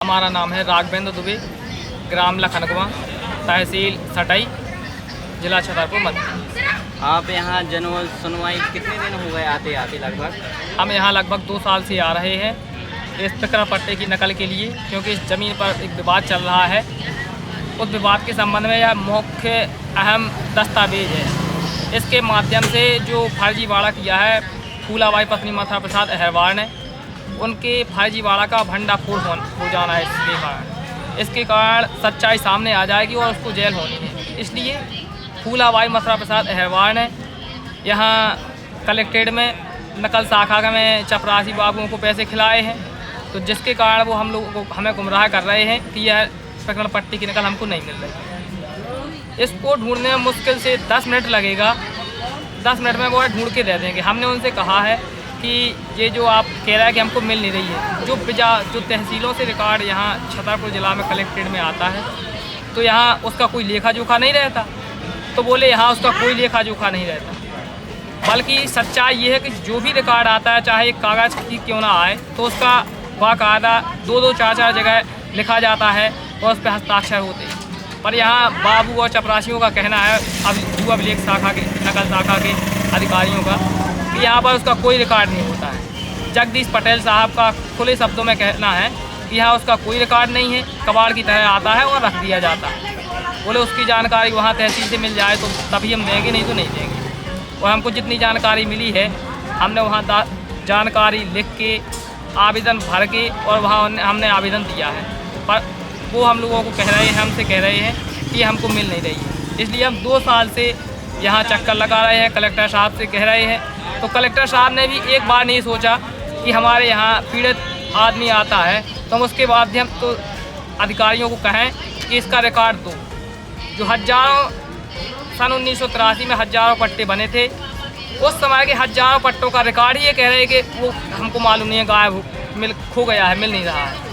हमारा नाम है राघवेंद्र दुबे, ग्राम लखनगवा, तहसील सटाई, जिला छतरपुर मध्य। आप यहाँ जनवल सुनवाई कितने दिन हो गए आते आते लगभग? हम यहाँ लगभग 2 साल से आ रहे हैं इस प्रकरण पट्टे की नकल के लिए, क्योंकि इस ज़मीन पर एक विवाद चल रहा है। उस विवाद के संबंध में यह मुख्य अहम दस्तावेज है। इसके माध्यम से जो फर्जीवाड़ा किया है फूलाबाई पत्नी मथुरा प्रसाद अहरवार ने, उनके फर्जीवाड़ा का भंडाफोड़ हो जाना है। इसके कारण सच्चाई सामने आ जाएगी और उसको जेल होनी है। इसलिए फूलाबाई मथुरा प्रसाद अहरवार ने यहाँ कलेक्ट्रेट में नकल शाखा में चपरासी बाबुओं को पैसे खिलाए हैं, तो जिसके कारण वो हम लोगों को हमें गुमराह कर रहे हैं कि यह प्रकरण पट्टी की नकल हमको नहीं मिल रही। इसको ढूंढने में मुश्किल से 10 मिनट लगेगा। 10 मिनट में वो ढूंढ के दे देंगे। हमने उनसे कहा है कि ये जो आप कह रहे हैं कि हमको मिल नहीं रही है, जो तहसीलों से रिकॉर्ड यहाँ छतरपुर ज़िला में कलेक्ट्रेट में आता है, तो यहाँ उसका कोई लेखा जोखा नहीं रहता। तो बोले यहाँ उसका कोई लेखा जोखा नहीं रहता, बल्कि सच्चाई ये है कि जो भी रिकॉर्ड आता है, चाहे एक कागज़ की क्यों ना आए, तो उसका बाकायदा 2-2, 4-4 जगह लिखा जाता है और उस पर हस्ताक्षर होते हैं। पर यहाँ बाबू और चपरासियों का कहना है, भू अभिलेख शाखा के नकल शाखा के अधिकारियों का, कि यहाँ पर उसका कोई रिकॉर्ड नहीं होता है। जगदीश पटेल साहब का खुले शब्दों में कहना है कि यहाँ उसका कोई रिकॉर्ड नहीं है, कबाड़ की तरह आता है और रख दिया जाता है। बोले उसकी जानकारी वहाँ तहसील से मिल जाए तो तभी हम देंगे, नहीं तो नहीं देंगे। और हमको जितनी जानकारी मिली है, हमने वहाँ जानकारी लिख के आवेदन भर के और वहाँ हमने आवेदन दिया है, पर वो हम लोगों को कह रहे हैं, हमसे कह रहे हैं कि हमको मिल नहीं रही है। इसलिए हम 2 साल से यहाँ चक्कर लगा रहे हैं, कलेक्टर साहब से कह रहे हैं। तो कलेक्टर साहब ने भी एक बार नहीं सोचा कि हमारे यहाँ पीड़ित आदमी आता है तो हम उसके माध्यम तो अधिकारियों को कहें कि इसका रिकॉर्ड दो। जो सन 1983 में हज़ारों पट्टे बने थे, उस समय के हज़ारों पट्टों का रिकॉर्ड ही ये कह रहे हैं कि वो हमको मालूम नहीं है, गायब खो गया है, मिल नहीं रहा है।